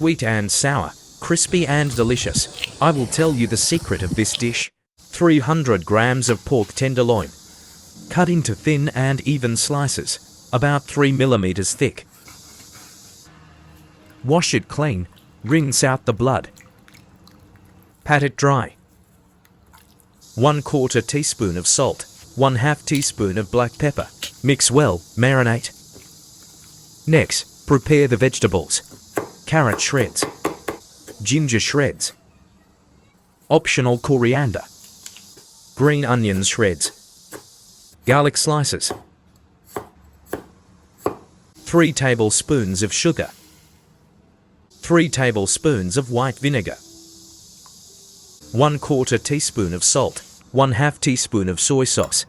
Sweet and sour, crispy and delicious. I will tell you the secret of this dish. 300 grams of pork tenderloin. Cut into thin and even slices, about 3 millimeters thick. Wash it clean, rinse out the blood. Pat it dry. 1/4 teaspoon of salt, 1/2 teaspoon of black pepper. Mix well, marinate. Next, prepare the vegetables. Carrot shreds. Ginger shreds. Optional coriander. Green onion shreds. Garlic slices. 3 tablespoons of sugar. 3 tablespoons of white vinegar. 1/4 teaspoon of salt, 1/2 teaspoon of soy sauce.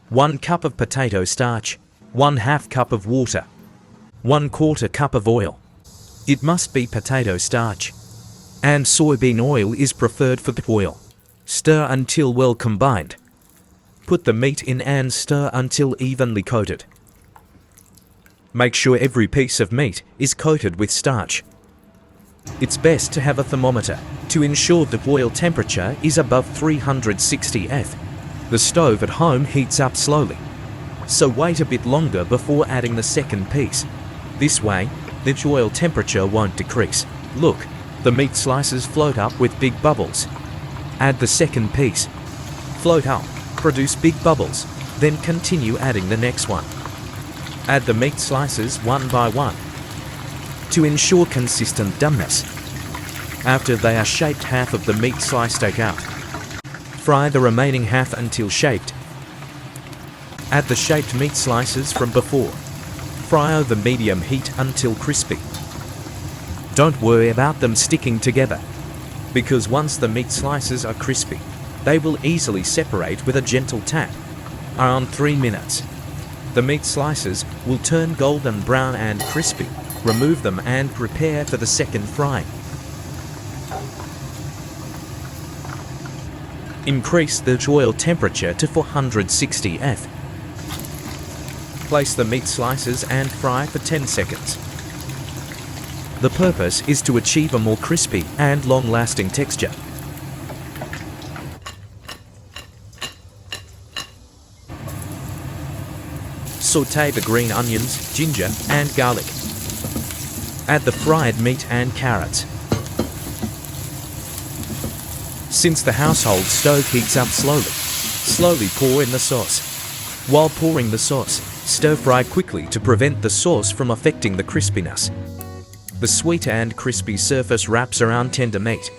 1 cup of potato starch, 1/2 cup of water. 1/4 cup of oil. It must be potato starch. And soybean oil is preferred for the oil. Stir until well combined. Put the meat in and stir until evenly coated. Make sure every piece of meat is coated with starch. It's best to have a thermometer to ensure the boil temperature is above 360 F. The stove at home heats up slowly, so wait a bit longer before adding the second piece. This way, the boil temperature won't decrease. Look, the meat slices float up with big bubbles. Add the second piece. Float up, produce big bubbles, then continue adding the next one. Add the meat slices one by one to ensure consistent doneness. After they are shaped, half of the meat slice take out. Fry the remaining half until shaped. Add the shaped meat slices from before. Fry over medium heat until crispy. Don't worry about them sticking together, because once the meat slices are crispy, they will easily separate with a gentle tap. Around 3 minutes. The meat slices will turn golden brown and crispy. Remove them and prepare for the second frying. Increase the oil temperature to 460 F. Place the meat slices and fry for 10 seconds. The purpose is to achieve a more crispy and long-lasting texture. Sauté the green onions, ginger, and garlic. Add the fried meat and carrots. Since the household stove heats up slowly pour in the sauce. While pouring the sauce, stir-fry quickly to prevent the sauce from affecting the crispiness. The sweet and crispy surface wraps around tender meat.